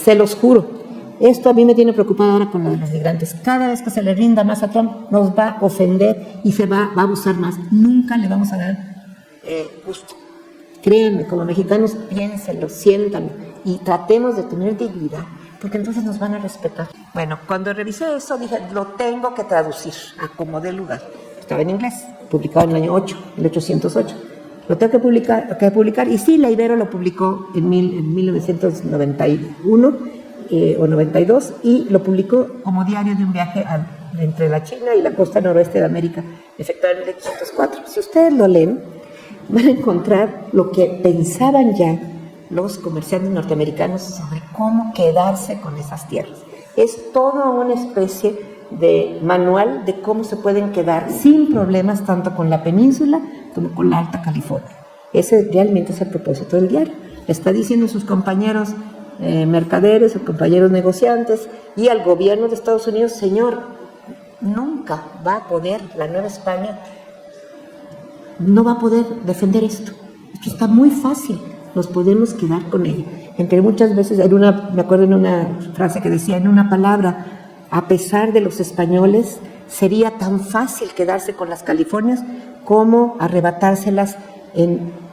se los juro. Esto a mí me tiene preocupada ahora con los migrantes. Cada vez que se le rinda más a Trump, nos va a ofender y se va a abusar más. Nunca le vamos a dar gusto. Créanme, como mexicanos, piénsenlo, siéntanlo y tratemos de tener dignidad, porque entonces nos van a respetar. Bueno, cuando revisé eso, dije, lo tengo que traducir a como dé lugar. Estaba en inglés, publicado en el año 1808. Lo tengo que publicar, y sí, la Ibero lo publicó en 1991 o 92, y lo publicó como diario de un viaje entre la China y la costa noroeste de América, efectuado en 1804. Si ustedes lo leen, van a encontrar lo que pensaban ya los comerciantes norteamericanos sobre cómo quedarse con esas tierras. Es toda una especie de manual de cómo se pueden quedar sin problemas tanto con la península como con la Alta California. Ese realmente es el propósito del diario. Le está diciendo a sus compañeros mercaderes, a compañeros negociantes y al gobierno de Estados Unidos: señor, nunca va a poder la Nueva España, no va a poder defender esto. Esto está muy fácil, nos podemos quedar con ella. Entre muchas veces, me acuerdo en una frase que decía, en una palabra, a pesar de los españoles, sería tan fácil quedarse con las Californias como arrebatárselas en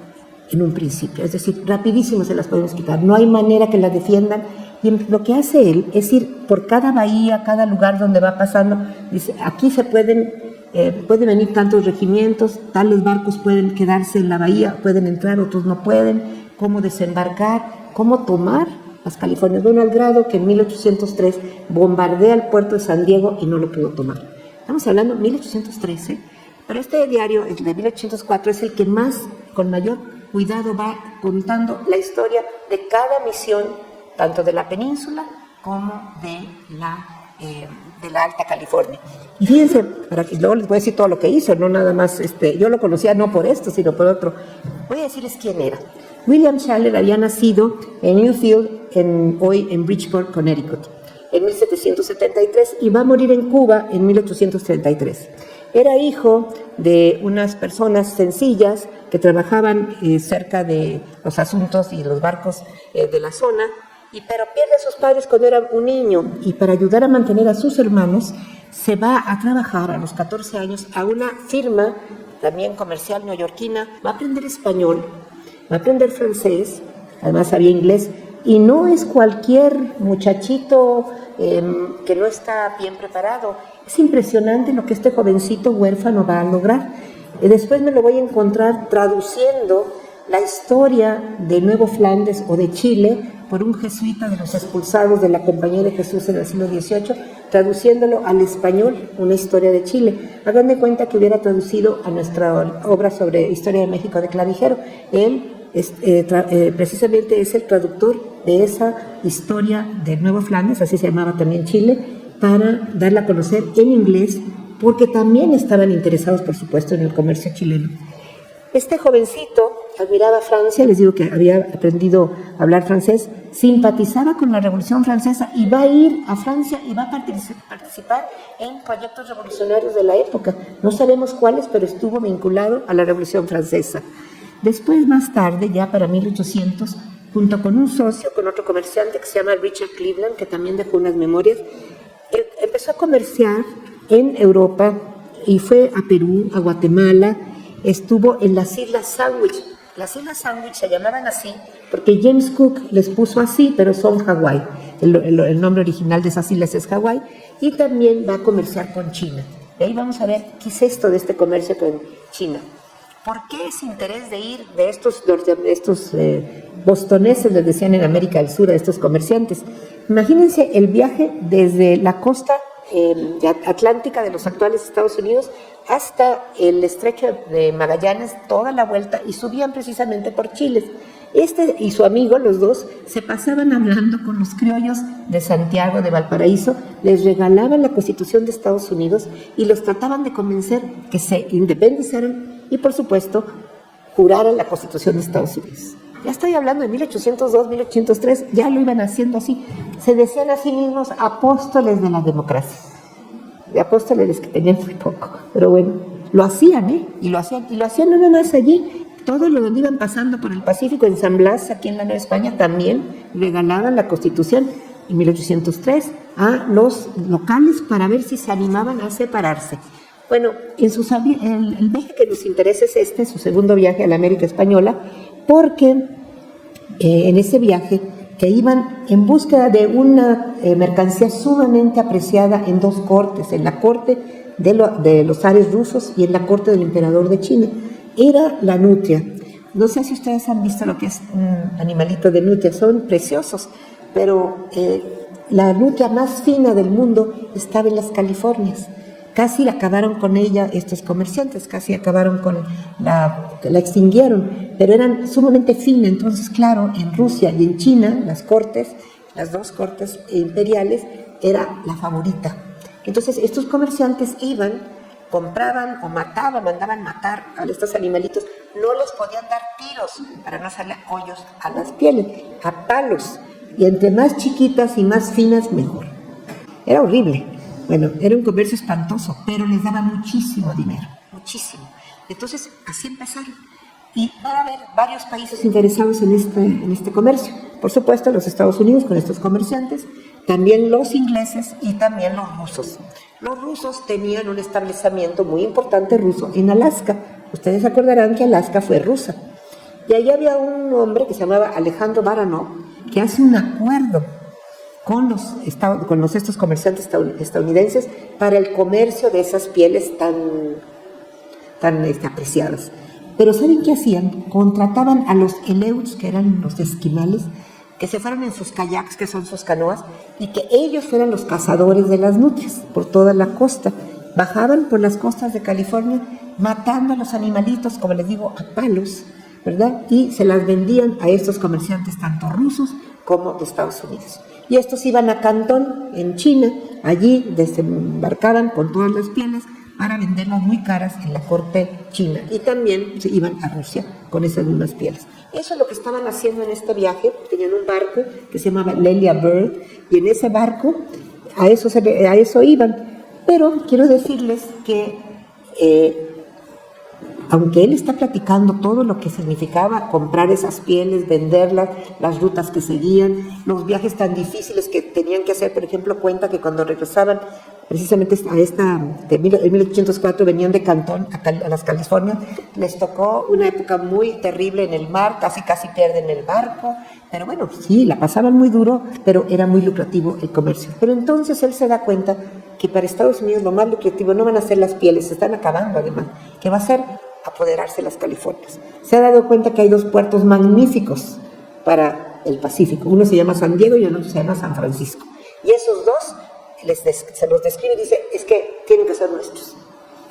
un principio. Es decir, rapidísimo se las podemos quitar. No hay manera que las defiendan. Y lo que hace él es ir por cada bahía, cada lugar donde va pasando. Dice, aquí se pueden venir tantos regimientos, tales barcos pueden quedarse en la bahía, pueden entrar, otros no pueden. Cómo desembarcar, cómo tomar las Californias. Bueno, al grado que en 1803 bombardea el puerto de San Diego y no lo pudo tomar. Estamos hablando de 1813, pero este diario, el de 1804, es el que más, con mayor cuidado, va contando la historia de cada misión, tanto de la península como de la Alta California. Y fíjense, luego les voy a decir todo lo que hizo, no nada más, yo lo conocía no por esto, sino por otro. Voy a decirles quién era. William Shaler había nacido en Newfield, hoy en Bridgeport, Connecticut, en 1773, y va a morir en Cuba en 1833. Era hijo de unas personas sencillas que trabajaban cerca de los asuntos y los barcos de la zona, pero pierde a sus padres cuando era un niño, y para ayudar a mantener a sus hermanos se va a trabajar a los 14 años a una firma también comercial neoyorquina. Va a aprender español, va a aprender francés, además sabía inglés, y no es cualquier muchachito que no está bien preparado. Es impresionante lo que este jovencito huérfano va a lograr. Después me lo voy a encontrar traduciendo la historia de Nuevo Flandes o de Chile por un jesuita de los expulsados de la Compañía de Jesús en el siglo XVIII, traduciéndolo al español, una historia de Chile. Hagan de cuenta que hubiera traducido a nuestra obra sobre Historia de México de Clavijero. Él precisamente es el traductor de esa historia de Nuevo Flandes, así se llamaba también Chile, para darla a conocer en inglés, porque también estaban interesados, por supuesto, en el comercio chileno. Este jovencito admiraba Francia, les digo que había aprendido a hablar francés, simpatizaba con la Revolución Francesa y va a ir a Francia y va a participar en proyectos revolucionarios de la época. No sabemos cuáles, pero estuvo vinculado a la Revolución Francesa. Después, más tarde, ya para 1800, junto con un socio, con otro comerciante que se llama Richard Cleveland, que también dejó unas memorias, empezó a comerciar en Europa y fue a Perú, a Guatemala, estuvo en las Islas Sandwich. Las Islas Sandwich se llamaban así porque James Cook les puso así, pero son Hawái. El nombre original de esas islas es Hawái, y también va a comerciar con China. Y ahí vamos a ver qué es esto de este comercio con China. ¿Por qué ese interés de ir de estos bostoneses, les decían en América del Sur, a estos comerciantes? Imagínense el viaje desde la costa atlántica de los actuales Estados Unidos hasta el estrecho de Magallanes, toda la vuelta, y subían precisamente por Chile. Y su amigo, los dos, se pasaban hablando con los criollos de Santiago, de Valparaíso, les regalaban la Constitución de Estados Unidos y los trataban de convencer que se independizaran y, por supuesto, juraran la Constitución de Estados Unidos. Ya estoy hablando de 1802, 1803, ya lo iban haciendo así. Se decían a sí mismos apóstoles de la democracia. De apóstoles que tenían muy poco, pero bueno, lo hacían, y lo hacían no nada más allí. Todo lo donde iban pasando por el Pacífico, en San Blas, aquí en la Nueva España, también regalaban la Constitución en 1803 a los locales para ver si se animaban a separarse. Bueno, el viaje que nos interesa es su segundo viaje a la América Española, porque en ese viaje que iban en búsqueda de una mercancía sumamente apreciada en dos cortes, en la corte de los zares rusos y en la corte del emperador de China, era la nutria. No sé si ustedes han visto lo que es un animalito de nutria, son preciosos, pero la nutria más fina del mundo estaba en las Californias. Casi acabaron con ella estos comerciantes, casi acabaron con la extinguieron, pero eran sumamente finas. Entonces, claro, en Rusia y en China, las dos cortes imperiales, era la favorita. Entonces, estos comerciantes iban, compraban o mandaban matar a estos animalitos, no les podían dar tiros para no hacerle hoyos a las pieles, a palos, y entre más chiquitas y más finas, mejor. Era horrible. Bueno, era un comercio espantoso, pero les daba muchísimo dinero, muchísimo. Entonces, así empezaron. Y van a haber varios países interesados en este comercio. Por supuesto, los Estados Unidos con estos comerciantes, también los ingleses y también los rusos. Los rusos tenían un establecimiento muy importante ruso en Alaska. Ustedes se acordarán que Alaska fue rusa. Y allí había un hombre que se llamaba Alejandro Baranov, que hace un acuerdo con estos comerciantes estadounidenses para el comercio de esas pieles tan apreciadas. Pero ¿saben qué hacían? Contrataban a los eleuts, que eran los esquimales, que se fueron en sus kayaks, que son sus canoas, y que ellos fueran los cazadores de las nutrias por toda la costa. Bajaban por las costas de California matando a los animalitos, como les digo, a palos, ¿verdad? Y se las vendían a estos comerciantes, tanto rusos como de Estados Unidos. Y estos iban a Cantón, en China, allí desembarcaban con todas las pieles para venderlas muy caras en la corte china. Y también se iban a Rusia con esas mismas pieles. Eso es lo que estaban haciendo en este viaje. Tenían un barco que se llamaba Lelia Bird, y en ese barco a eso iban. Pero quiero decirles que aunque él está platicando todo lo que significaba comprar esas pieles, venderlas, las rutas que seguían, los viajes tan difíciles que tenían que hacer, por ejemplo, cuenta que cuando regresaban precisamente en 1804 venían de Cantón a las Californias, les tocó una época muy terrible en el mar, casi pierden el barco, pero bueno, sí, la pasaban muy duro, pero era muy lucrativo el comercio. Pero entonces él se da cuenta que para Estados Unidos lo más lucrativo no van a ser las pieles, se están acabando además, que va a ser apoderarse de las Californias. Se ha dado cuenta que hay dos puertos magníficos para el Pacífico, uno se llama San Diego y el otro se llama San Francisco, y esos dos se los describe y dice, es que tienen que ser nuestros.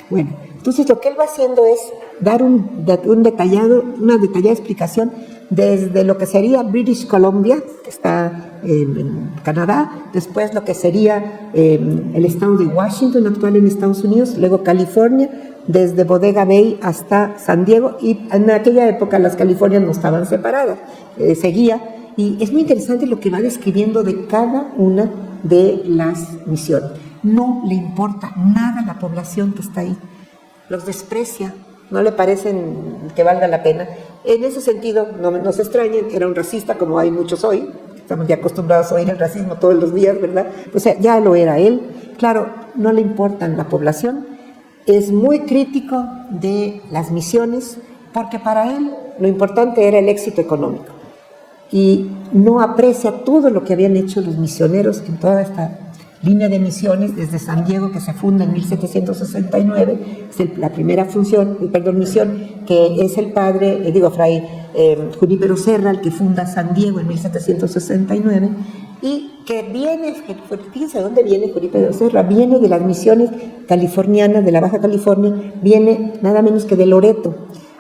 Bueno, entonces lo que él va haciendo es dar una detallada explicación desde lo que sería British Columbia, que está en Canadá, después lo que sería el estado de Washington, actual en Estados Unidos, luego California, desde Bodega Bay hasta San Diego, y en aquella época las Californias no estaban separadas, seguía, y es muy interesante lo que va describiendo de cada una de las misiones. No le importa nada a la población que está ahí, los desprecia, no le parecen que valga la pena. En ese sentido, no nos extrañen, era un racista como hay muchos hoy, estamos ya acostumbrados a oír el racismo todos los días, ¿verdad? O sea, ya lo era él. Claro, no le importan la población, es muy crítico de las misiones, porque para él lo importante era el éxito económico, y no aprecia todo lo que habían hecho los misioneros en toda esta línea de misiones, desde San Diego, que se funda en 1769, es la primera misión, que es el padre, Fray Junípero Serra, el que funda San Diego en 1769, y que fíjense de dónde viene Junípero Serra, viene de las misiones californianas, de la Baja California, viene nada menos que de Loreto.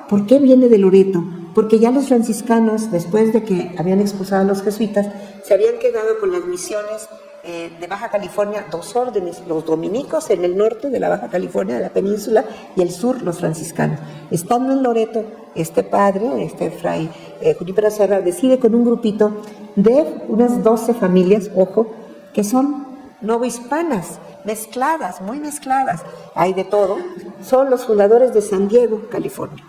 ¿Por qué viene de Loreto? Porque ya los franciscanos, después de que habían expulsado a los jesuitas, se habían quedado con las misiones de Baja California, dos órdenes, los dominicos en el norte de la Baja California, de la península, y el sur, los franciscanos. Estando en Loreto, este padre, fray Junípero Serra, decide con un grupito de unas 12 familias, ojo, que son novohispanas, mezcladas, muy mezcladas, hay de todo, son los fundadores de San Diego, California.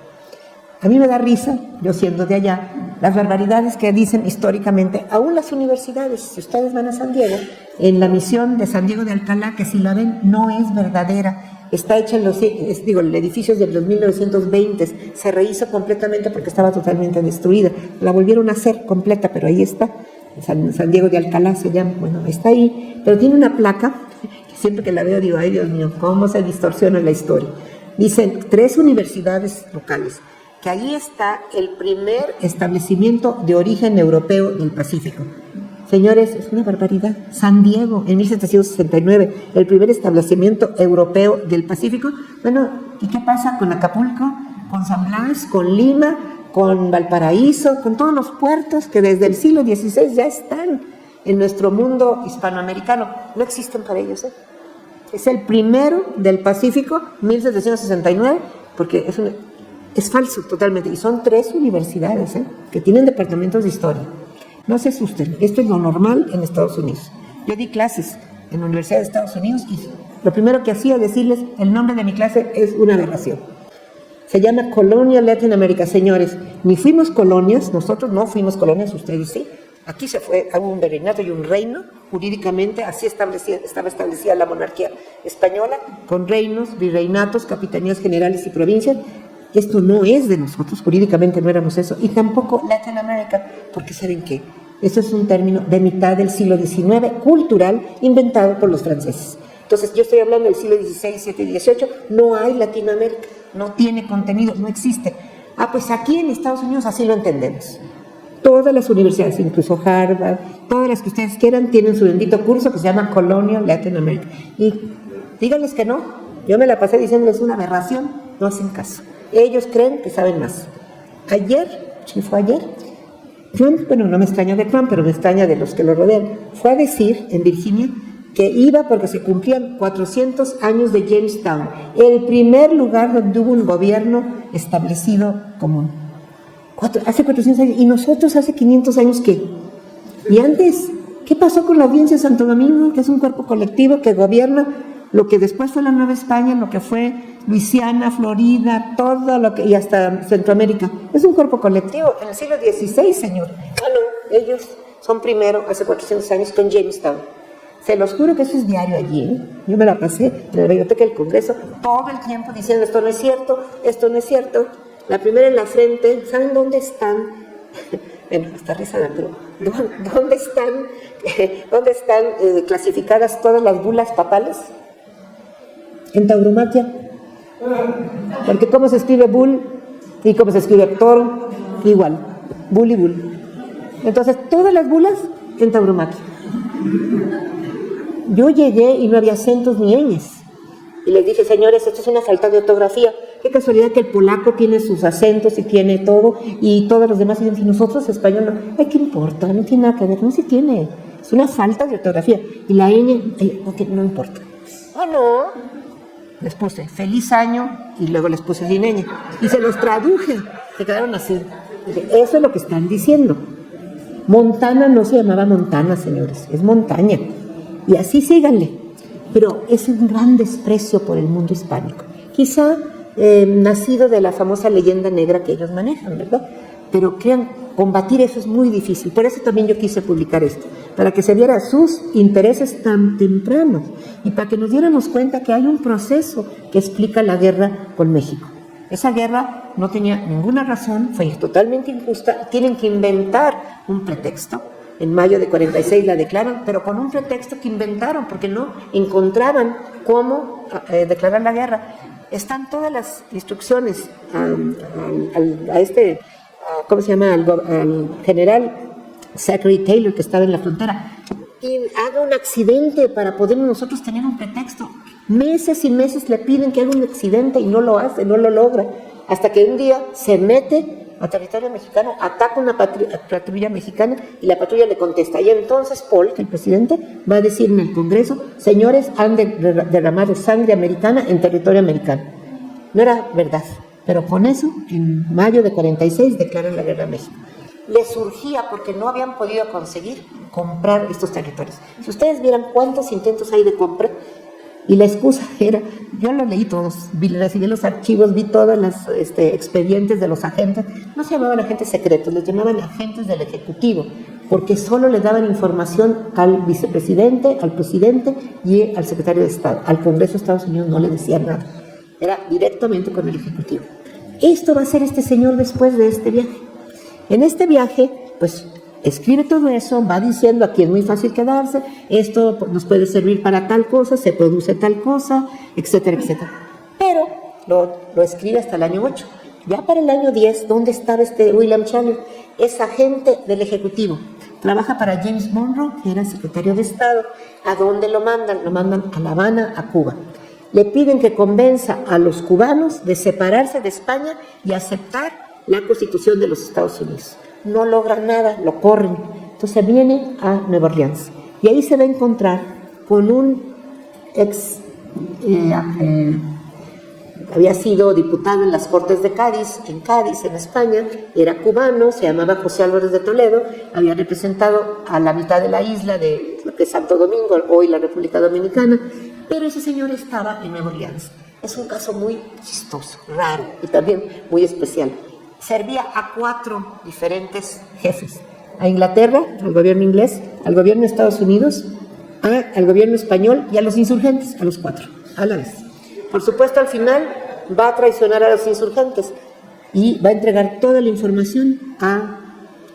A mí me da risa, yo siendo de allá, las barbaridades que dicen históricamente, aún las universidades. Si ustedes van a San Diego, en la misión de San Diego de Alcalá, que si la ven, no es verdadera. Está hecha en el edificio de los 1920, se rehizo completamente porque estaba totalmente destruida. La volvieron a hacer completa, pero ahí está. San Diego de Alcalá se llama, bueno, está ahí, pero tiene una placa, que siempre que la veo digo, ay Dios mío, cómo se distorsiona la historia. Dicen 3 universidades locales, que ahí está el primer establecimiento de origen europeo del Pacífico. Señores, es una barbaridad. San Diego, en 1769, el primer establecimiento europeo del Pacífico. Bueno, ¿y qué pasa con Acapulco, con San Blas, con Lima, con Valparaíso, con todos los puertos que desde el siglo XVI ya están en nuestro mundo hispanoamericano? No existen para ellos, ¿eh? Es el primero del Pacífico, 1769, porque es falso totalmente. Y son 3 universidades, ¿eh?, que tienen departamentos de historia. No se asusten, esto es lo normal en Estados Unidos. Yo di clases en la Universidad de Estados Unidos y lo primero que hacía decirles, el nombre de mi clase es una aberración. Se llama Colonial Latin America. Señores, ni fuimos colonias, nosotros no fuimos colonias, ustedes sí. Aquí hubo un virreinato y un reino, jurídicamente así estaba establecida la monarquía española, con reinos, virreinatos, capitanías generales y provincias. Esto no es de nosotros, jurídicamente no éramos eso, y tampoco Latin America, porque ¿saben qué? Eso es un término de mitad del siglo XIX, cultural, inventado por los franceses. Entonces, yo estoy hablando del siglo XVI, XVII y XVIII, no hay Latinoamérica, no tiene contenido, no existe. Pues aquí en Estados Unidos así lo entendemos. Todas las universidades, incluso Harvard, todas las que ustedes quieran, tienen su bendito curso que se llama Colonial Latin America. Y díganles que no, yo me la pasé diciéndoles una aberración, no hacen caso. Ellos creen que saben más. ¿Sí fue ayer? Trump, bueno, no me extraña de Trump, pero me extraña de los que lo rodean, fue a decir en Virginia que iba porque se cumplían 400 años de Jamestown, el primer lugar donde hubo un gobierno establecido común. Hace 400 años, y nosotros hace 500 años, ¿qué? Y antes, ¿qué pasó con la Audiencia de Santo Domingo? Que es un cuerpo colectivo que gobierna lo que después fue la Nueva España, lo que fue Luisiana, Florida, todo lo que, y hasta Centroamérica. Es un cuerpo colectivo en el siglo XVI, señor. No, ellos son primero, hace 400 años, con Jamestown. Se los juro que eso es diario allí, ¿eh? Yo me la pasé en la biblioteca del Congreso todo el tiempo diciendo esto no es cierto, esto no es cierto. La primera en la frente, ¿saben dónde están? Bueno, hasta risa da, pero ¿dónde están clasificadas todas las bulas papales? En tauromaquia. Porque cómo se escribe bull y cómo se escribe toro, igual, bull y bull. Entonces, todas las bulas en tauromaquia. Yo llegué y no había acentos ni ñes. Y les dije, señores, esto es una falta de ortografía. Qué casualidad que el polaco tiene sus acentos y tiene todo, y todos los demás dicen, y nosotros español no. Ay, ¿qué importa? No tiene nada que ver, no se tiene. Es una falta de ortografía. Y la ñ, no importa. No. Les puse feliz año y luego les puse sin ñ. Y se los traduje. Se quedaron así. Dije, eso es lo que están diciendo. Montana no se llamaba Montana, señores, es montaña. Y así síganle. Pero es un gran desprecio por el mundo hispánico. Quizá nacido de la famosa leyenda negra que ellos manejan, ¿verdad? Pero crean, combatir eso es muy difícil. Por eso también yo quise publicar esto, para que se viera sus intereses tan tempranos y para que nos diéramos cuenta que hay un proceso que explica la guerra con México. Esa guerra no tenía ninguna razón, fue totalmente injusta, tienen que inventar un pretexto. En mayo de 46 la declaran, pero con un pretexto que inventaron, porque no encontraban cómo declarar la guerra. Están todas las instrucciones ¿cómo se llama? Al general Zachary Taylor, que estaba en la frontera, y haga un accidente para poder nosotros tener un pretexto. Meses y meses le piden que haga un accidente y no lo hace, no lo logra, hasta que un día se mete a territorio mexicano, ataca una patrulla mexicana y la patrulla le contesta. Y entonces Polk, el presidente, va a decir en el Congreso, señores, han derramado sangre americana en territorio americano. No era verdad, pero con eso, en mayo de 46, declaran la guerra a México. Les surgía porque no habían podido conseguir comprar estos territorios. Si ustedes vieran cuántos intentos hay de compra, Y la excusa era, yo lo leí todos, recibí los archivos, vi todos los expedientes de los agentes, no se llamaban agentes secretos, les llamaban agentes del Ejecutivo, porque solo le daban información al vicepresidente, al presidente y al secretario de Estado. Al Congreso de Estados Unidos no le decían nada, era directamente con el Ejecutivo. Esto va a hacer este señor después de este viaje. En este viaje, pues, escribe todo eso, va diciendo aquí es muy fácil quedarse, esto nos puede servir para tal cosa, se produce tal cosa, etcétera, etcétera. Pero lo escribe hasta el año 8. Ya para el año 10, ¿dónde estaba William Chandler? Es agente del Ejecutivo. Trabaja para James Monroe, que era secretario de Estado. ¿A dónde lo mandan? Lo mandan a La Habana, a Cuba. Le piden que convenza a los cubanos de separarse de España y aceptar la Constitución de los Estados Unidos. No logran nada, lo corren. Entonces viene a Nueva Orleans y ahí se va a encontrar con un había sido diputado en las Cortes de Cádiz, en España, era cubano, se llamaba José Álvarez de Toledo, había representado a la mitad de la isla de lo que es Santo Domingo, hoy la República Dominicana, pero ese señor estaba en Nueva Orleans. Es un caso muy chistoso, raro y también muy especial. Servía a 4 diferentes jefes: a Inglaterra, al gobierno inglés, al gobierno de Estados Unidos, al gobierno español y a los insurgentes, a los 4, a la vez. Por supuesto, al final va a traicionar a los insurgentes y va a entregar toda la información a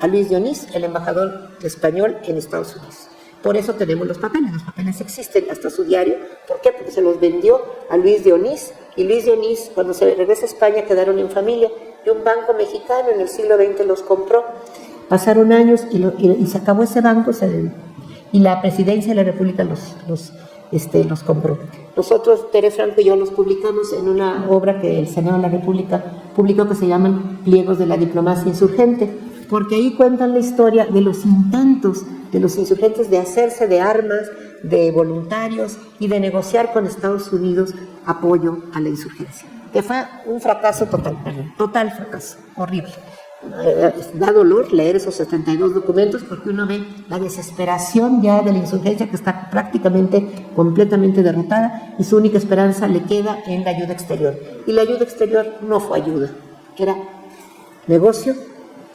Luis de Onís, el embajador español en Estados Unidos. Por eso tenemos los papeles existen, hasta su diario. ¿Por qué? Porque se los vendió a Luis de Onís, y Luis de Onís, cuando se regresa a España, quedaron en familia, y un banco mexicano en el siglo XX los compró. Pasaron años y se acabó ese banco, y la presidencia de la República los compró. Nosotros, Tere Franco y yo, los publicamos en una obra que el Senado de la República publicó, que se llaman Pliegos de la Diplomacia Insurgente, porque ahí cuentan la historia de los intentos de los insurgentes de hacerse de armas, de voluntarios y de negociar con Estados Unidos apoyo a la insurgencia, que fue un fracaso total fracaso, horrible. Da dolor leer esos 72 documentos, porque uno ve la desesperación ya de la insurgencia, que está prácticamente completamente derrotada, y su única esperanza le queda en la ayuda exterior. Y la ayuda exterior no fue ayuda, era negocio,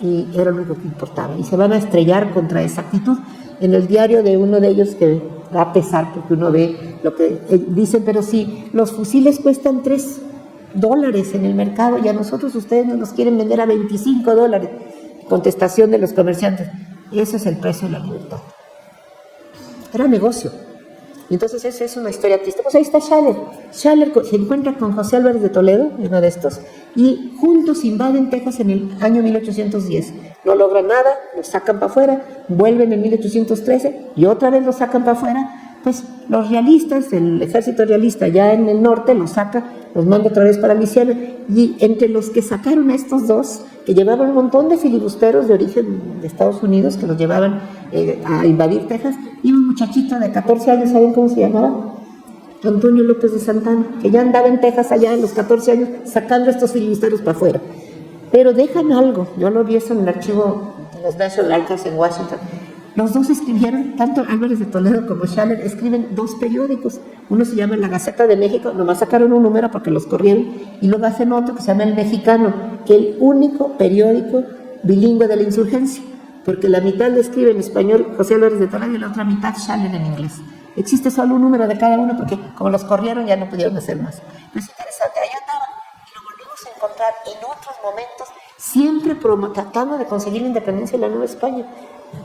y era lo único que importaba. Y se van a estrellar contra esa actitud. En el diario de uno de ellos, que va a pesar porque uno ve lo que dicen, pero si los fusiles cuestan $3 en el mercado y a nosotros ustedes nos los quieren vender a $25. Contestación de los comerciantes: ese es el precio de la libertad. Era negocio. Entonces esa es una historia triste. Pues ahí está Schaller. Schaller se encuentra con José Álvarez de Toledo, uno de estos, y juntos invaden Texas en el año 1810. No logran nada, los sacan para afuera, vuelven en 1813 y otra vez los sacan para afuera. Pues los realistas, el ejército realista ya en el norte los saca, los manda otra vez para Luisiana, y entre los que sacaron a estos dos, que llevaban un montón de filibusteros de origen de Estados Unidos, que los llevaban a invadir Texas, y un muchachito de 14 años, ¿saben cómo se llamaba? Antonio López de Santana, que ya andaba en Texas allá en los 14 años, sacando a estos filibusteros para afuera. Pero dejan algo, yo lo vi eso en el archivo de los National Archives en Washington. Los dos escribieron, tanto Álvarez de Toledo como Schaller, escriben 2 periódicos. Uno se llama La Gaceta de México, nomás sacaron un número porque los corrieron, y luego hacen otro que se llama El Mexicano, que es el único periódico bilingüe de la insurgencia, porque la mitad lo escribe en español José Álvarez de Toledo y la otra mitad Schaller en inglés. Existe solo un número de cada uno porque como los corrieron ya no pudieron hacer más. Pero es interesante, ahí andaban y lo volvimos a encontrar en otros momentos, siempre tratando de conseguir la independencia de la Nueva España.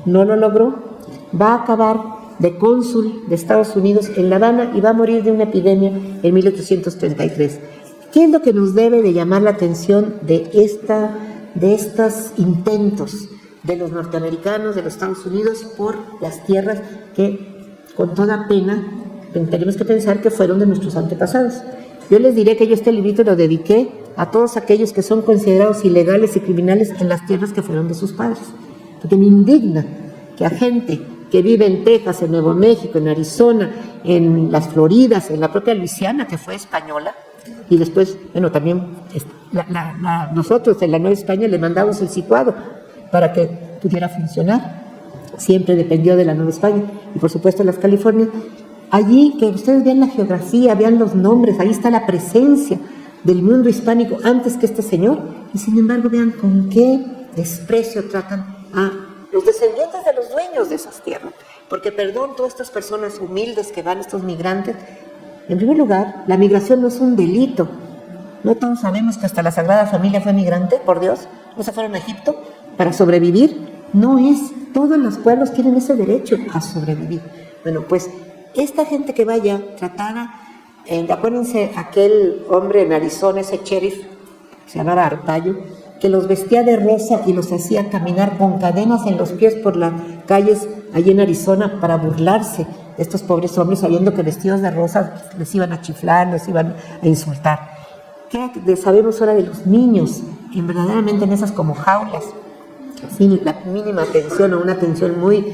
No lo logró, va a acabar de cónsul de Estados Unidos en La Habana y va a morir de una epidemia en 1833. ¿Qué es lo que nos debe de llamar la atención de estos intentos de los norteamericanos, de los Estados Unidos, por las tierras que, con toda pena, tenemos que pensar que fueron de nuestros antepasados? Yo les diré que yo este librito lo dediqué a todos aquellos que son considerados ilegales y criminales en las tierras que fueron de sus padres. Porque me indigna que a gente que vive en Texas, en Nuevo México, en Arizona, en las Floridas, en la propia Luisiana, que fue española, y después, bueno, también nosotros en la Nueva España le mandamos el situado para que pudiera funcionar. Siempre dependió de la Nueva España, y por supuesto las Californias, Allí, que ustedes vean la geografía, vean los nombres, ahí está la presencia del mundo hispánico antes que este señor, y sin embargo vean con qué desprecio tratan a los descendientes de los dueños de esas tierras. Porque, perdón, todas estas personas humildes que van, estos migrantes, en primer lugar, la migración no es un delito. No todos sabemos que hasta la Sagrada Familia fue migrante, por Dios, no se fueron a Egipto para sobrevivir. No es, todos los pueblos tienen ese derecho a sobrevivir. Bueno, pues esta gente que vaya tratada, acuérdense aquel hombre en Arizona, ese sheriff, se llamaba Arpaio, que los vestía de rosa y los hacía caminar con cadenas en los pies por las calles allí en Arizona para burlarse de estos pobres hombres, sabiendo que vestidos de rosa les iban a chiflar, les iban a insultar. ¿Qué sabemos ahora de los niños? Verdaderamente en esas como jaulas, sin la mínima atención o una atención muy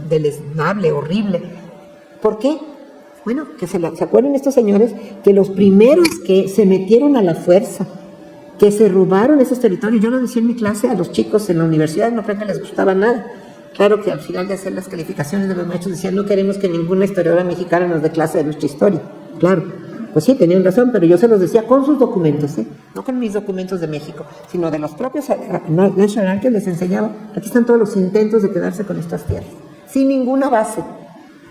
deleznable, horrible. ¿Por qué? Bueno, que se acuerdan estos señores que los primeros que se metieron a la fuerza, que se robaron esos territorios, yo lo decía en mi clase a los chicos en la universidad, no creo que les gustaba nada. Claro que al final de hacer las calificaciones de los maestros decían, no queremos que ninguna historiadora mexicana nos dé clase de nuestra historia. Claro, pues sí, tenían razón, pero yo se los decía con sus documentos, no con mis documentos de México, sino de los propios National que les enseñaba. Aquí están todos los intentos de quedarse con estas tierras, sin ninguna base.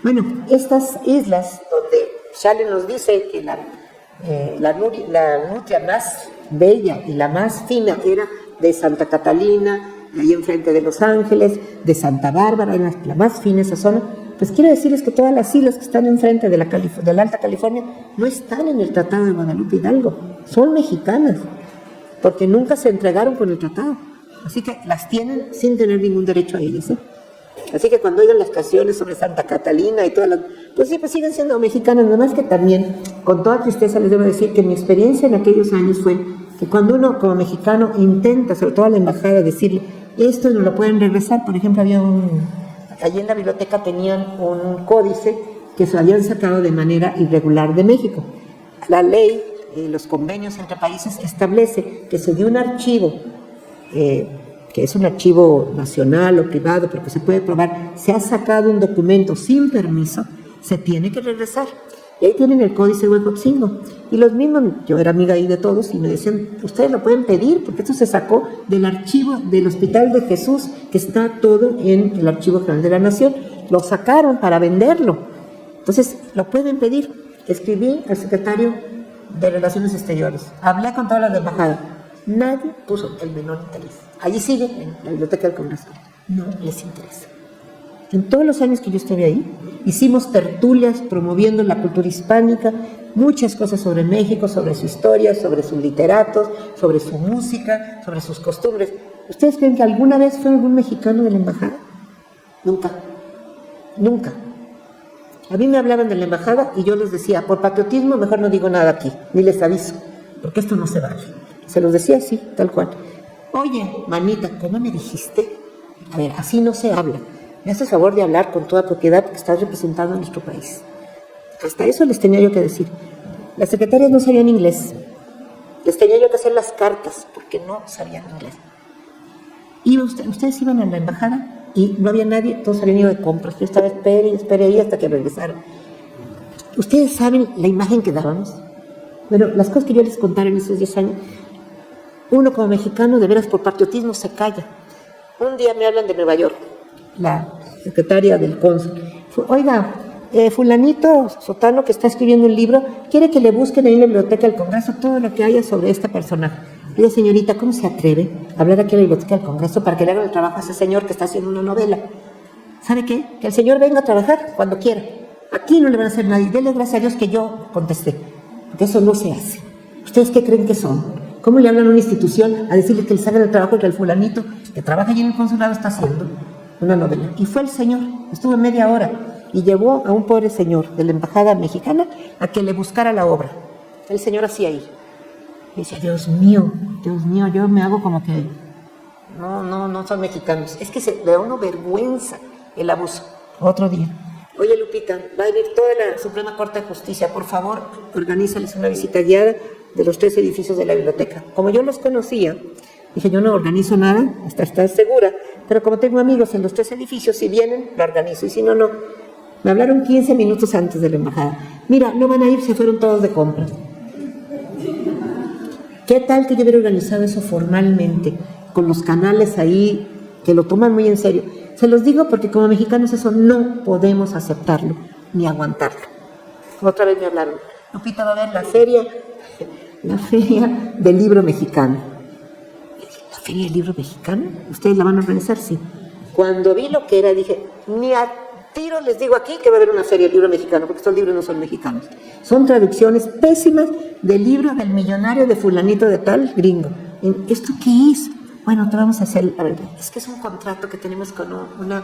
Bueno, estas islas donde Shalen nos dice que la nutria más bella y la más fina era de Santa Catalina, ahí enfrente de Los Ángeles, de Santa Bárbara, era la más fina esa zona. Pues quiero decirles que todas las islas que están enfrente de la Alta California no están en el Tratado de Guadalupe Hidalgo, son mexicanas, porque nunca se entregaron con el tratado, así que las tienen sin tener ningún derecho a ellas, Así que cuando oigan las canciones sobre Santa Catalina y todas las, pues sí, pues siguen siendo mexicanas, nada más que también, con toda tristeza les debo decir que mi experiencia en aquellos años fue que cuando uno como mexicano intenta, sobre todo a la embajada, decirle, esto no lo pueden regresar, por ejemplo, allí en la biblioteca tenían un códice que se habían sacado de manera irregular de México. La ley, los convenios entre países establece que si de un archivo, que es un archivo nacional o privado, pero que se puede probar, se ha sacado un documento sin permiso, se tiene que regresar. Y ahí tienen el códice Huejotzingo. Y los mismos, yo era amiga ahí de todos, y me decían, ustedes lo pueden pedir, porque esto se sacó del archivo del Hospital de Jesús, que está todo en el Archivo General de la Nación. Lo sacaron para venderlo. Entonces, lo pueden pedir. Escribí al secretario de Relaciones Exteriores, hablé con todas las de embajada. Nadie puso el menor interés. Allí sigue, en la Biblioteca del Congreso. No les interesa. En todos los años que yo estuve ahí, hicimos tertulias promoviendo la cultura hispánica, muchas cosas sobre México, sobre su historia, sobre sus literatos, sobre su música, sobre sus costumbres. ¿Ustedes creen que alguna vez fue algún mexicano de la embajada? Nunca, nunca. A mí me hablaban de la embajada y yo les decía, por patriotismo mejor no digo nada aquí, ni les aviso, porque esto no se vale. Se los decía así, tal cual. Oye, manita, ¿cómo me dijiste? A ver, así no se habla. Me haces favor de hablar con toda propiedad porque estás representando a nuestro país. Hasta eso les tenía yo que decir. Las secretarias no sabían inglés. Les tenía yo que hacer las cartas porque no sabían inglés. Y ustedes iban a la embajada y no había nadie, todos habían ido de compras. Yo estaba esperé ahí hasta que regresaron. ¿Ustedes saben la imagen que dábamos? Bueno, las cosas que yo les contara en esos 10 años, uno como mexicano de veras por patriotismo se calla. Un día me hablan de Nueva York, la secretaria del cónsul. Oiga, fulanito Sotano que está escribiendo un libro, quiere que le busquen ahí en la biblioteca del Congreso todo lo que haya sobre esta persona. Oiga, señorita, ¿cómo se atreve a hablar aquí en la biblioteca del Congreso para que le hagan el trabajo a ese señor que está haciendo una novela? ¿Sabe qué? Que el señor venga a trabajar cuando quiera. Aquí no le van a hacer nadie. Dele gracias a Dios que yo contesté, porque eso no se hace. ¿Ustedes qué creen que son? ¿Cómo le hablan a una institución a decirle que les hagan el trabajo que el fulanito que trabaja allí en el consulado está haciendo? Una novela. Y fue el señor, estuvo media hora y llevó a un pobre señor de la embajada mexicana a que le buscara la obra. El señor hacía ahí. Y decía, Dios mío, yo me hago como que no son mexicanos. Es que le da uno vergüenza el abuso. Otro día. Oye, Lupita, va a venir toda la Suprema Corte de Justicia. Por favor, organízales una visita guiada de los 3 edificios de la biblioteca. Como yo los conocía, dije, yo no organizo nada, hasta estar segura, pero como tengo amigos en los 3 edificios, si vienen, lo organizo, y si no, no. Me hablaron 15 minutos antes de la embajada. Mira, no van a ir, se fueron todos de compras. ¿Qué tal que yo hubiera organizado eso formalmente, con los canales ahí, que lo toman muy en serio? Se los digo porque como mexicanos eso no podemos aceptarlo, ni aguantarlo. Otra vez me hablaron, Lupita, va a haber la feria del libro mexicano. ¿La feria del libro mexicano? ¿Ustedes la van a organizar? Sí. Cuando vi lo que era, dije, ni a tiro les digo aquí que va a haber una feria del libro mexicano, porque estos libros no son mexicanos. Son traducciones pésimas del libro del millonario de fulanito de tal gringo. ¿Esto qué es? Bueno, te vamos a hacer, a ver, es que es un contrato que tenemos con una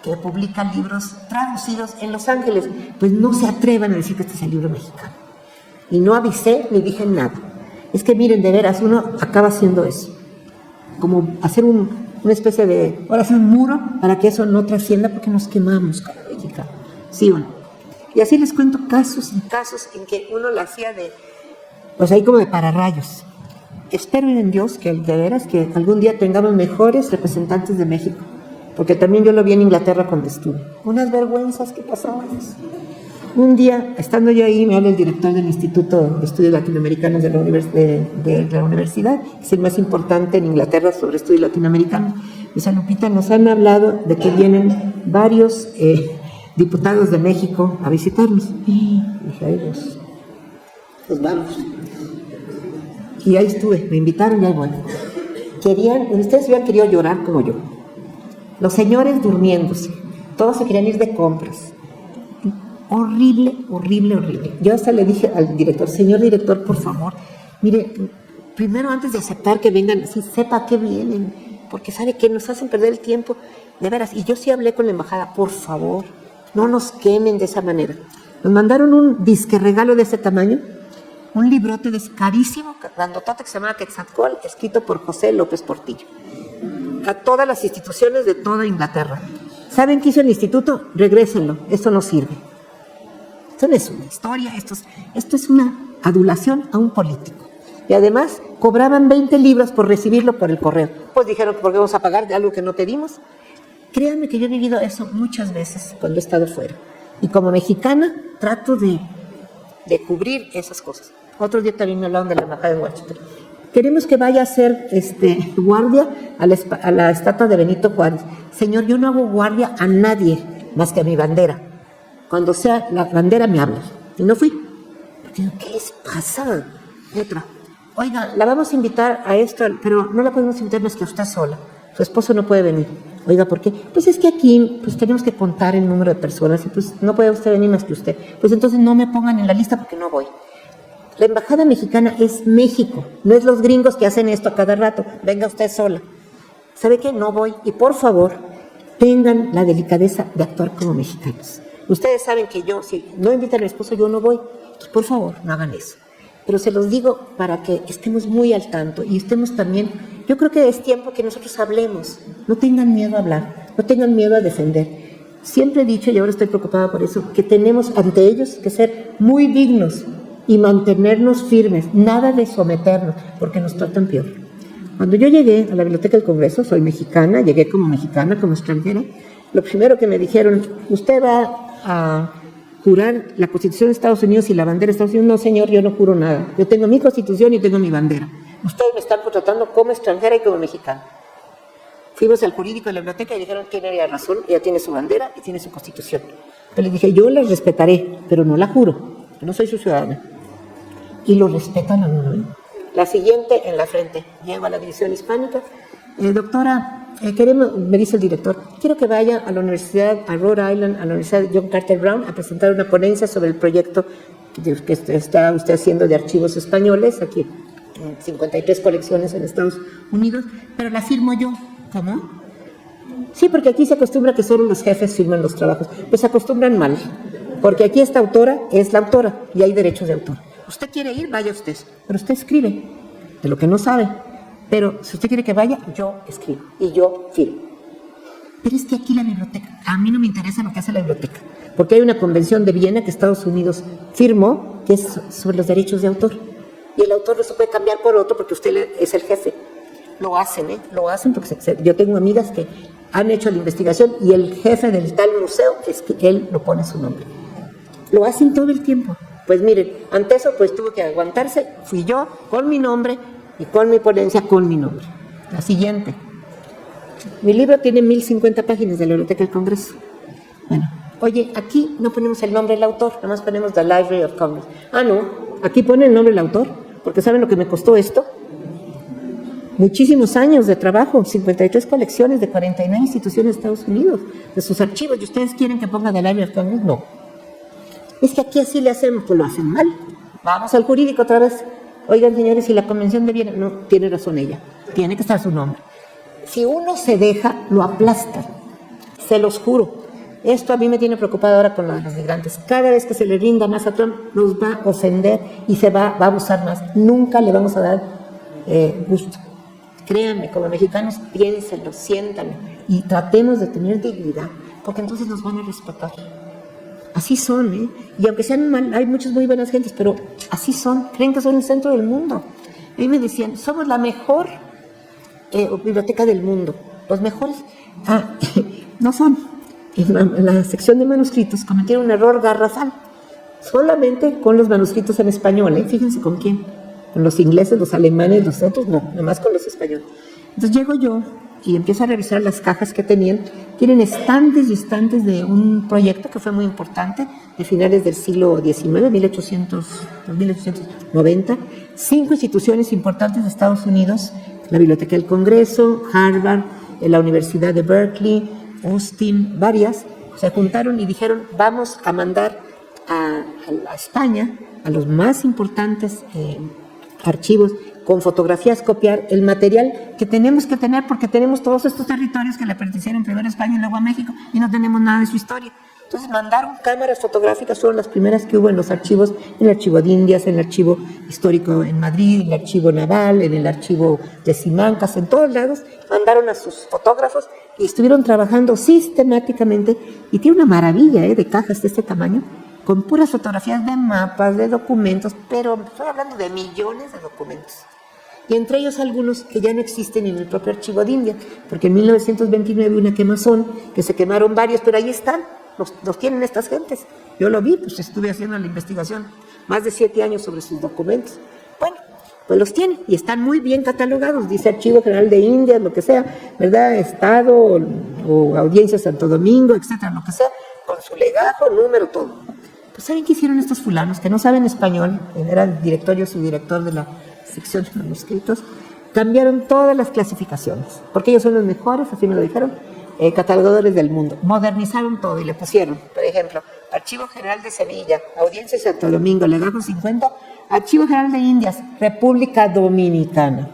que publica libros traducidos en Los Ángeles. Pues no se atrevan a decir que este es el libro mexicano. Y no avisé ni dije nada. Es que miren, de veras, uno acaba haciendo eso. Como hacer una especie de, ahora hacer un muro para que eso no trascienda porque nos quemamos como mexicano. Sí o no. Y así les cuento casos y casos en que uno la hacía de, pues ahí como de pararrayos. Espero en Dios que de veras que algún día tengamos mejores representantes de México, porque también yo lo vi en Inglaterra cuando estuve. Unas vergüenzas que pasaban. Un día, estando yo ahí, me habla el director del Instituto de Estudios Latinoamericanos de la universidad, que es el más importante en Inglaterra sobre estudios latinoamericanos. Dice, Lupita, nos han hablado de que vienen varios diputados de México a visitarnos. Y dije, ay, pues vamos. Y ahí estuve, me invitaron y ahí voy. Ustedes hubieran querido llorar como yo. Los señores durmiéndose, todos se querían ir de compras. Horrible, horrible, horrible. Yo hasta le dije al director, señor director, por favor, mire, primero antes de aceptar que vengan, sí, sepa que vienen, porque sabe que nos hacen perder el tiempo, de veras. Y yo sí hablé con la embajada, por favor, no nos quemen de esa manera. Nos mandaron un disque regalo de ese tamaño, un librote carísimo, grandotote, que se llamaba Quetzalcóatl, escrito por José López Portillo, a todas las instituciones de toda Inglaterra. ¿Saben qué hizo el instituto? Regrésenlo, esto no sirve. Esto no es una historia, esto es una adulación a un político. Y además cobraban 20 libras por recibirlo por el correo. Pues dijeron, ¿por qué vamos a pagar de algo que no te dimos? Créanme que yo he vivido eso muchas veces cuando he estado fuera. Y como mexicana trato de cubrir esas cosas. Otro día también me hablaron de la embajada en Washington. Queremos que vaya a hacer guardia a la estatua de Benito Juárez. Señor, yo no hago guardia a nadie más que a mi bandera. Cuando sea la bandera me habla. Y no fui. Digo, ¿qué les pasa? Otra. Oiga, la vamos a invitar a esto, pero no la podemos invitar más que a usted sola. Su esposo no puede venir. Oiga, ¿por qué? Pues es que aquí pues tenemos que contar el número de personas y pues no puede usted venir más que usted. Pues entonces no me pongan en la lista porque no voy. La embajada mexicana es México, no es los gringos que hacen esto a cada rato. Venga usted sola. ¿Sabe qué? No voy. Y por favor, tengan la delicadeza de actuar como mexicanos. Ustedes saben que yo, si no invitan a mi esposo, yo no voy. Entonces, por favor, no hagan eso. Pero se los digo para que estemos muy al tanto y estemos también, yo creo que es tiempo que nosotros hablemos. No tengan miedo a hablar, no tengan miedo a defender. Siempre he dicho, y ahora estoy preocupada por eso, que tenemos ante ellos que ser muy dignos y mantenernos firmes, nada de someternos, porque nos tratan peor. Cuando yo llegué a la Biblioteca del Congreso, soy mexicana, llegué como mexicana, como extranjera, lo primero que me dijeron, usted va a jurar la Constitución de Estados Unidos y la bandera de Estados Unidos. No, señor, yo no juro nada. Yo tengo mi Constitución y tengo mi bandera. Ustedes me están tratando como extranjera y como mexicana. Fuimos al jurídico de la biblioteca y dijeron que tenía razón, ella tiene su bandera y tiene su Constitución. Yo les dije, yo las respetaré, pero no la juro, no soy su ciudadana. Y lo respetan a uno, ¿eh? La siguiente en la frente, llego a la división hispánica. Doctora, me dice el director, quiero que vaya a la universidad, a Rhode Island, a la Universidad John Carter Brown, a presentar una ponencia sobre el proyecto que está usted haciendo de archivos españoles, aquí en 53 colecciones en Estados Unidos, pero la firmo yo. ¿Cómo? Sí, porque aquí se acostumbra que solo los jefes firman los trabajos. Pues se acostumbran mal, porque aquí esta autora es la autora y hay derechos de autor. Usted quiere ir, vaya usted, pero usted escribe de lo que no sabe. Pero si usted quiere que vaya, yo escribo y yo firmo. Pero es que aquí la biblioteca, a mí no me interesa lo que hace la biblioteca, porque hay una convención de Viena que Estados Unidos firmó, que es sobre los derechos de autor. Y el autor no se puede cambiar por otro porque usted es el jefe. Lo hacen, Lo hacen porque yo tengo amigas que han hecho la investigación y el jefe del tal museo es que él lo pone su nombre. Lo hacen todo el tiempo. Pues miren, ante eso pues tuvo que aguantarse, fui yo con mi nombre y con mi ponencia con mi nombre. La siguiente. Mi libro tiene 1050 páginas de la Biblioteca del Congreso. Bueno, oye, aquí no ponemos el nombre del autor, nada más ponemos The Library of Congress. Ah, no, aquí pone el nombre del autor, porque ¿saben lo que me costó esto? Muchísimos años de trabajo, 53 colecciones de 49 instituciones de Estados Unidos, de sus archivos. ¿Y ustedes quieren que ponga The Library of Congress? No. Es que aquí así le hacemos, pues lo hacen mal. Vamos al jurídico otra vez. Oigan, señores, si la Convención de Viena, no, tiene razón ella, tiene que estar su nombre. Si uno se deja, lo aplastan, se los juro. Esto a mí me tiene preocupada ahora con los migrantes. Cada vez que se le rinda más a Trump, nos va a ofender y va a abusar más. Nunca le vamos a dar gusto. Créanme, como mexicanos, piénsenlo, siéntanlo y tratemos de tener dignidad, porque entonces nos van a respetar. Así son, ¿eh? Y aunque sean mal, hay muchas muy buenas gentes, pero así son, creen que son el centro del mundo. A mí me decían, somos la mejor biblioteca del mundo, los mejores. No son. En la sección de manuscritos cometieron un error garrafal, solamente con los manuscritos en español, ¿eh? Fíjense con quién, con los ingleses, los alemanes, los otros no, nada más con los españoles. Entonces llego yo y empiezo a revisar las cajas que tenían. Tienen estantes y estantes de un proyecto que fue muy importante, de finales del siglo XIX, 1890, 5 instituciones importantes de Estados Unidos, la Biblioteca del Congreso, Harvard, la Universidad de Berkeley, Austin, varias, se juntaron y dijeron, vamos a mandar a España, a los más importantes archivos, con fotografías, copiar el material que tenemos que tener, porque tenemos todos estos territorios que le pertenecieron primero a España y luego a México, y no tenemos nada de su historia. Entonces mandaron cámaras fotográficas, fueron las primeras que hubo en los archivos, en el archivo de Indias, en el archivo histórico en Madrid, en el archivo naval, en el archivo de Simancas, en todos lados, mandaron a sus fotógrafos y estuvieron trabajando sistemáticamente, y tiene una maravilla de cajas de este tamaño, con puras fotografías de mapas, de documentos, pero estoy hablando de millones de documentos. Y entre ellos algunos que ya no existen en el propio archivo de India, porque en 1929 hubo una quemazón, que se quemaron varios, pero ahí están, los tienen estas gentes. Yo lo vi, pues estuve haciendo la investigación, más de 7 años sobre sus documentos. Bueno, pues los tienen y están muy bien catalogados, dice Archivo General de Indias, lo que sea, ¿verdad? Estado o Audiencia Santo Domingo, etcétera, lo que sea, con su legajo, número, todo. Pues ¿saben qué hicieron estos fulanos que no saben español? Era el directorio, subdirector de la sección de manuscritos. Cambiaron todas las clasificaciones, porque ellos son los mejores, así me lo dijeron, catalogadores del mundo. Modernizaron todo y le pusieron, por ejemplo, Archivo General de Sevilla, Audiencia de Santo Domingo, legajo 50, Archivo General de Indias, República Dominicana.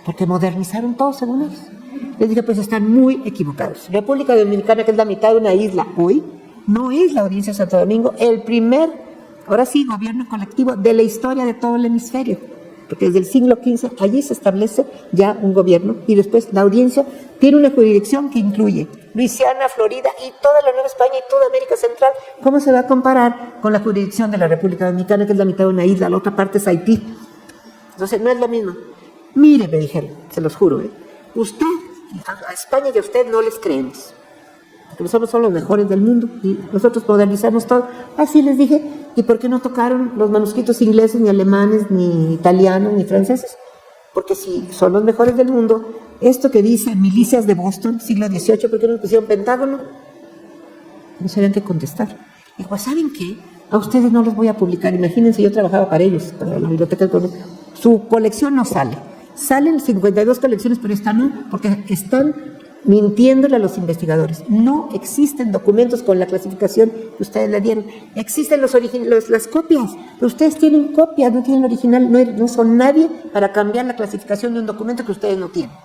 Porque modernizaron todo según ellos. Les dije, pues están muy equivocados. República Dominicana, que es la mitad de una isla hoy, no es la Audiencia de Santo Domingo, el primer, ahora sí, gobierno colectivo de la historia de todo el hemisferio, porque desde el siglo XV allí se establece ya un gobierno, y después la audiencia tiene una jurisdicción que incluye Luisiana, Florida y toda la Nueva España y toda América Central. ¿Cómo se va a comparar con la jurisdicción de la República Dominicana, que es la mitad de una isla, la otra parte es Haití? Entonces no es lo mismo. Mire, me dijeron, se los juro, usted, a España y a usted no les creemos, porque nosotros somos los mejores del mundo y nosotros modernizamos todo. Así les dije, ¿y por qué no tocaron los manuscritos ingleses, ni alemanes, ni italianos, ni franceses? Porque si son los mejores del mundo, esto que dice milicias de Boston, siglo XVIII, ¿por qué no pusieron Pentágono? No sabían qué contestar. Digo, ¿saben qué? A ustedes no los voy a publicar. Imagínense, yo trabajaba para ellos, para la Biblioteca del Congreso. Su colección no sale. Salen 52 colecciones, pero esta no, porque están mintiéndole a los investigadores. No existen documentos con la clasificación que ustedes le dieron. Existen las copias, pero ustedes tienen copias, no tienen original, no son nadie para cambiar la clasificación de un documento que ustedes no tienen.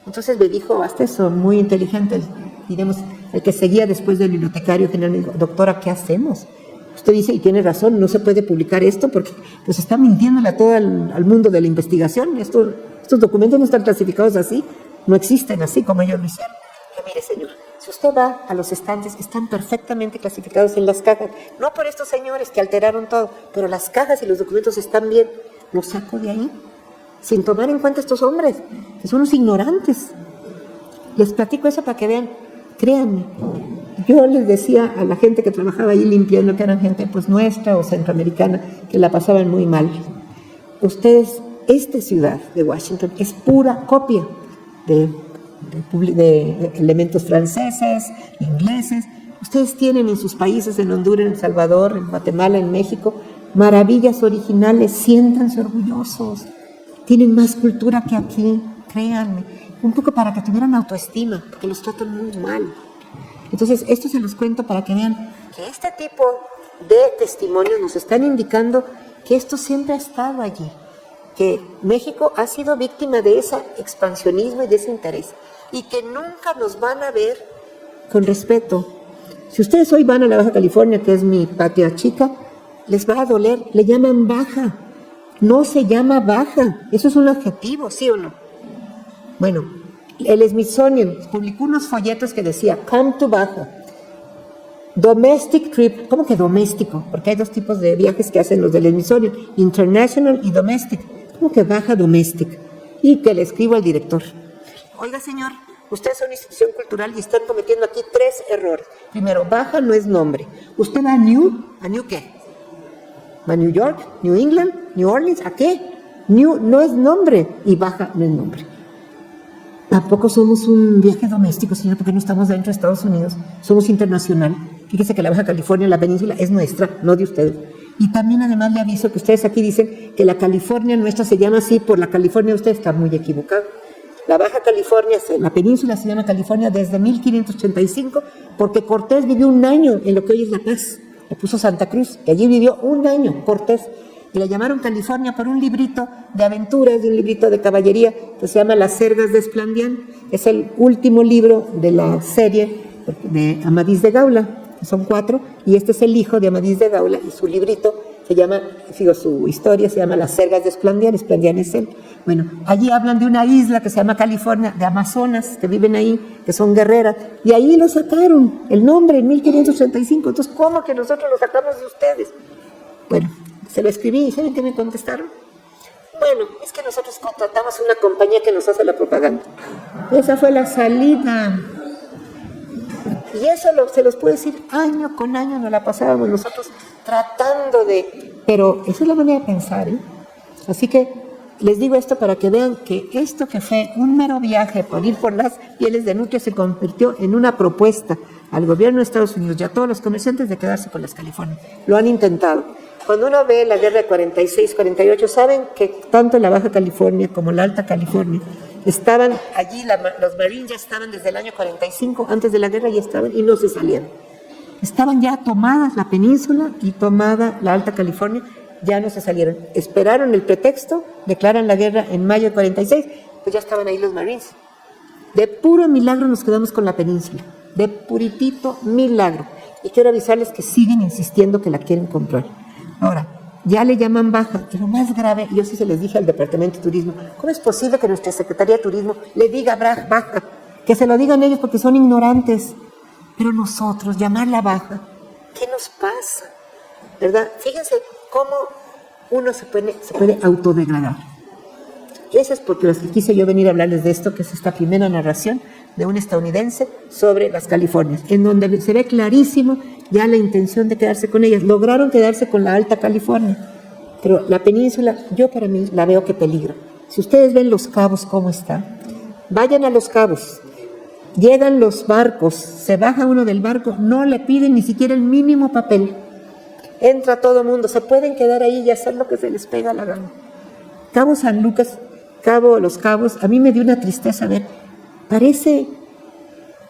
Entonces me dijo, hasta eso, muy inteligente, diremos, el que seguía después del bibliotecario general, me dijo, doctora, ¿qué hacemos? Usted dice, y tiene razón, no se puede publicar esto porque pues está mintiéndole a todo al mundo de la investigación. Estos documentos no están clasificados así, no existen así como ellos lo hicieron. Que mire, señor, si usted va a los estantes, están perfectamente clasificados en las cajas, no por estos señores que alteraron todo, pero las cajas y los documentos están bien. Los saco de ahí, sin tomar en cuenta estos hombres, que son unos ignorantes. les platico eso para que vean, créanme. Yo les decía a la gente que trabajaba ahí limpiando, que eran gente pues nuestra o centroamericana, que la pasaban muy mal. Ustedes, esta ciudad de Washington es pura copia de elementos franceses, ingleses. Ustedes tienen en sus países, en Honduras, en El Salvador, en Guatemala, en México, maravillas originales, siéntanse orgullosos. Tienen más cultura que aquí, créanme. Un poco para que tuvieran autoestima, porque los tratan muy mal. Entonces, esto se los cuento para que vean que este tipo de testimonios nos están indicando que esto siempre ha estado allí, que México ha sido víctima de ese expansionismo y de ese interés, y que nunca nos van a ver con respeto. Si ustedes hoy van a la Baja California, que es mi patria chica, les va a doler, le llaman Baja, no se llama Baja, eso es un adjetivo, ¿sí o no? Bueno, el Smithsonian publicó unos folletos que decía, come to Baja, domestic trip, ¿cómo que doméstico? Porque hay dos tipos de viajes que hacen los del Smithsonian, international y domestic, ¿cómo que Baja domestic? Y que le escribo al director, oiga señor, usted es una institución cultural y están cometiendo aquí 3 errores. Primero, Baja no es nombre, usted va ¿a New qué? ¿Va a New York, New England, New Orleans? ¿A qué? New no es nombre y Baja no es nombre. Tampoco somos un viaje doméstico, señor, porque no estamos dentro de Estados Unidos, somos internacional. Fíjese que la Baja California, la península, es nuestra, no de ustedes. Y también además le aviso que ustedes aquí dicen que la California nuestra se llama así por la California de ustedes, está muy equivocado. La Baja California, la península se llama California desde 1585, porque Cortés vivió 1 año en lo que hoy es La Paz. Le puso Santa Cruz, que allí vivió 1 año Cortés. Y la llamaron California por un librito de aventuras, de un librito de caballería que se llama Las Sergas de Esplandián. Es el último libro de la serie de Amadís de Gaula, que son 4, y este es el hijo de Amadís de Gaula, y su librito se llama, su historia se llama Las Sergas de Esplandián, Esplandián es él. Bueno, allí hablan de una isla que se llama California, de amazonas que viven ahí, que son guerreras, y ahí lo sacaron, el nombre, en 1535. Entonces, ¿cómo que nosotros lo sacamos de ustedes? Bueno, se lo escribí y ¿saben qué me contestaron? Bueno, es que nosotros contratamos una compañía que nos hace la propaganda. Esa fue la salida. Y eso se los puedo decir, año con año nos la pasábamos nosotros tratando de... Pero esa es la manera de pensar, ¿eh? Así que les digo esto para que vean que esto que fue un mero viaje por ir por las pieles de nutria se convirtió en una propuesta al gobierno de Estados Unidos y a todos los comerciantes de quedarse con las Californias. Lo han intentado. Cuando uno ve la guerra de 46, 48, saben que tanto la Baja California como la Alta California estaban allí, los Marines ya estaban desde el año 45, antes de la guerra ya estaban y no se salían. Estaban ya tomadas la península y tomada la Alta California, ya no se salieron. Esperaron el pretexto, declaran la guerra en mayo de 46, pues ya estaban ahí los Marines. De puro milagro nos quedamos con la península, de puritito milagro. Y quiero avisarles que siguen insistiendo que la quieren comprar. Ahora, ya le llaman Baja, y lo más grave, yo sí se les dije al Departamento de Turismo, ¿cómo es posible que nuestra Secretaría de Turismo le diga Baja? Que se lo digan ellos porque son ignorantes. Pero nosotros, llamarla Baja, ¿qué nos pasa? ¿Verdad? Fíjense cómo uno se puede autodegradar. Eso es porque los que quise yo venir a hablarles de esto, que es esta primera narración de un estadounidense sobre las Californias, en donde se ve clarísimo ya la intención de quedarse con ellas. Lograron quedarse con la Alta California, pero la península, yo para mí la veo que peligro. Si ustedes ven Los Cabos cómo está, vayan a Los Cabos, llegan los barcos, se baja uno del barco, no le piden ni siquiera el mínimo papel, entra todo el mundo, se pueden quedar ahí y hacer lo que se les pega la gana. Cabo San Lucas, Los Cabos, a mí me dio una tristeza ver, parece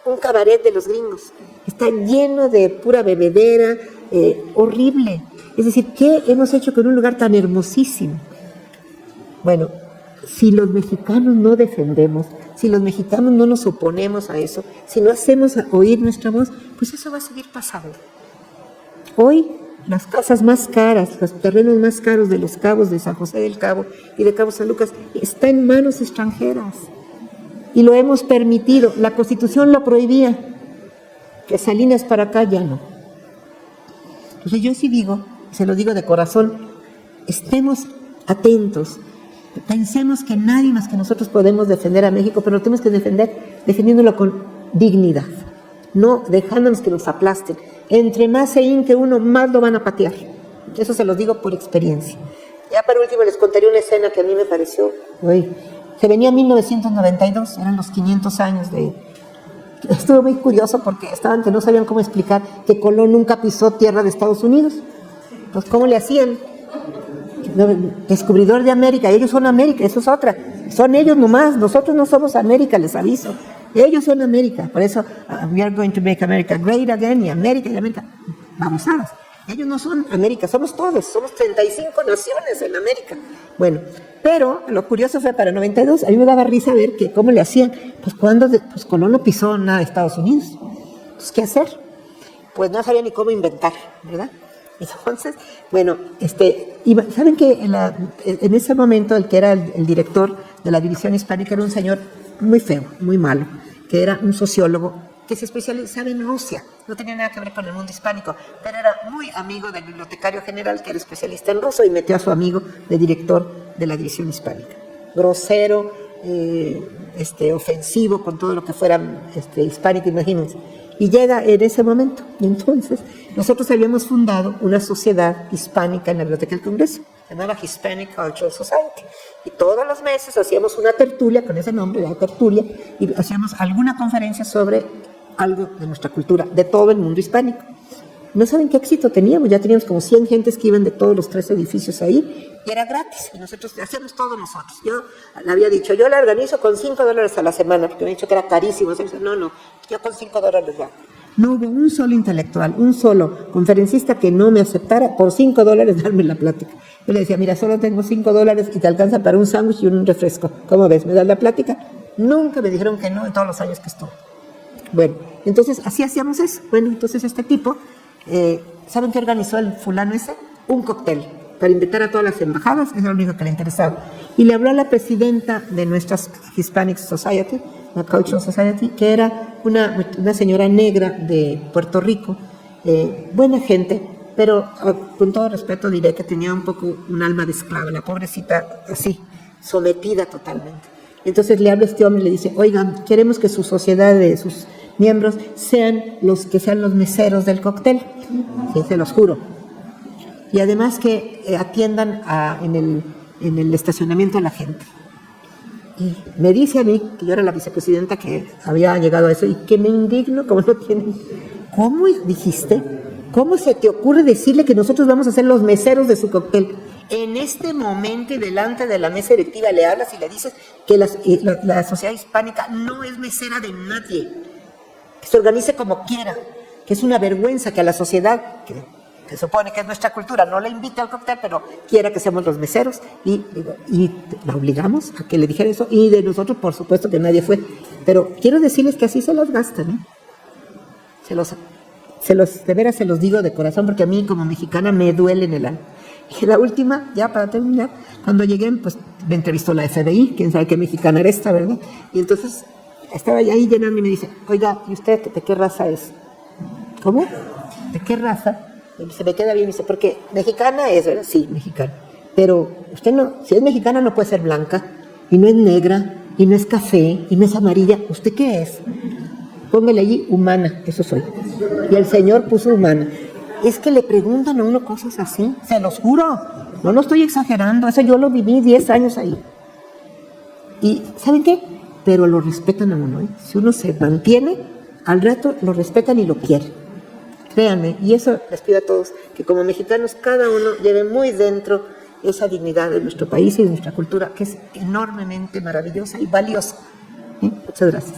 un cabaret de los gringos, está lleno de pura bebedera, horrible. Es decir, ¿qué hemos hecho con un lugar tan hermosísimo? Bueno, si los mexicanos no defendemos, si los mexicanos no nos oponemos a eso, si no hacemos oír nuestra voz, pues eso va a seguir pasando. Hoy, las casas más caras, los terrenos más caros de Los Cabos, de San José del Cabo y de Cabo San Lucas, están en manos extranjeras. Y lo hemos permitido. La Constitución lo prohibía. Que Salinas para acá ya no. Entonces yo sí digo, se lo digo de corazón, estemos atentos. Pensemos que nadie más que nosotros podemos defender a México, pero lo tenemos que defender defendiéndolo con dignidad, no dejándonos que nos aplasten. Entre más se hinque uno, más lo van a patear. Eso se los digo por experiencia. Ya para último les contaré una escena que a mí me pareció, se venía 1992, eran los 500 años de... Estuvo muy curioso porque estaban que no sabían cómo explicar que Colón nunca pisó tierra de Estados Unidos. Pues ¿cómo le hacían? Descubridor de América, ellos son América, eso es otra. Son ellos nomás, nosotros no somos América, les aviso. Ellos son América, por eso we are going to make America great again, y América, babosadas. Ellos no son América, somos todos, somos 35 naciones en América. Bueno, pero lo curioso fue para 92, a mí me daba risa ver que cómo le hacían, pues Colón no pisó nada de Estados Unidos. Pues, ¿qué hacer? Pues no sabía ni cómo inventar, ¿verdad? Entonces, bueno, ¿saben que en ese momento el que era el director de la división hispánica era un señor muy feo, muy malo, que era un sociólogo que se especializaba en Rusia, no tenía nada que ver con el mundo hispánico, pero era muy amigo del bibliotecario general que era especialista en ruso y metió a su amigo de director de la división hispánica. Grosero, ofensivo con todo lo que fuera hispánico, imagínense. Y llega en ese momento. Entonces, nosotros habíamos fundado una sociedad hispánica en la Biblioteca del Congreso, se llamaba Hispanic Cultural Society. Y todos los meses hacíamos una tertulia, con ese nombre, la tertulia, y hacíamos alguna conferencia sobre algo de nuestra cultura, de todo el mundo hispánico. No saben qué éxito teníamos, ya teníamos como 100 gentes que iban de todos los 3 edificios ahí, y era gratis, y nosotros hacíamos todos nosotros. Yo le había dicho, yo la organizo con $5 a la semana, porque me han dicho que era carísimo. No, yo con $5 ya. No hubo un solo intelectual, un solo conferencista que no me aceptara por $5 darme la plática. Yo le decía, mira, solo tengo $5 y te alcanza para un sándwich y un refresco. ¿Cómo ves? ¿Me das la plática? Nunca me dijeron que no en todos los años que estuve. Bueno, entonces así hacíamos eso. Bueno, entonces este tipo, ¿saben qué organizó el fulano ese? Un cóctel para invitar a todas las embajadas, eso es lo único que le interesaba. Y le habló a la presidenta de nuestra Hispanic Society, la Cultural Society, que era una señora negra de Puerto Rico, buena gente, pero con todo respeto diré que tenía un poco un alma de esclava, la pobrecita así, sometida totalmente. Entonces le habla a este hombre y le dice, oigan, queremos que su sociedad, sus miembros, sean los meseros del cóctel, sí, se los juro. Y además que atiendan en el estacionamiento a la gente. Y me dice a mí, que yo era la vicepresidenta que había llegado a eso, y que me indigno, como no tienen. ¿Cómo dijiste? ¿Cómo se te ocurre decirle que nosotros vamos a ser los meseros de su cóctel? En este momento, delante de la mesa directiva, le hablas y le dices que la sociedad hispánica no es mesera de nadie, que se organice como quiera, que es una vergüenza que a la sociedad, que supone que es nuestra cultura, no le invite al cóctel, pero quiera que seamos los meseros, y la obligamos a que le dijera eso, y de nosotros, por supuesto, que nadie fue. Pero quiero decirles que así se los gastan, ¿eh? De veras se los digo de corazón, porque a mí, como mexicana, me duele en el alma. Y la última, ya para terminar, cuando llegué, pues me entrevistó la FBI, quién sabe qué mexicana era esta, ¿verdad? Y entonces estaba ahí llenando y me dice, oiga, ¿y usted de qué raza es? ¿Cómo? ¿De qué raza? Y se me queda bien, y dice, porque mexicana es, ¿verdad? Sí, mexicana. Pero usted no, si es mexicana no puede ser blanca, y no es negra, y no es café, y no es amarilla. ¿Usted qué es? Póngale allí humana, eso soy. Y el señor puso humana. Es que le preguntan a uno cosas así, se los juro. No estoy exagerando, eso yo lo viví 10 años ahí. Y ¿saben qué? Pero lo respetan a uno, ¿eh? Si uno se mantiene, al rato lo respetan y lo quieren. Créanme, y eso les pido a todos, que como mexicanos cada uno lleve muy dentro esa dignidad de nuestro país y de nuestra cultura, que es enormemente maravillosa y valiosa. Muchas gracias.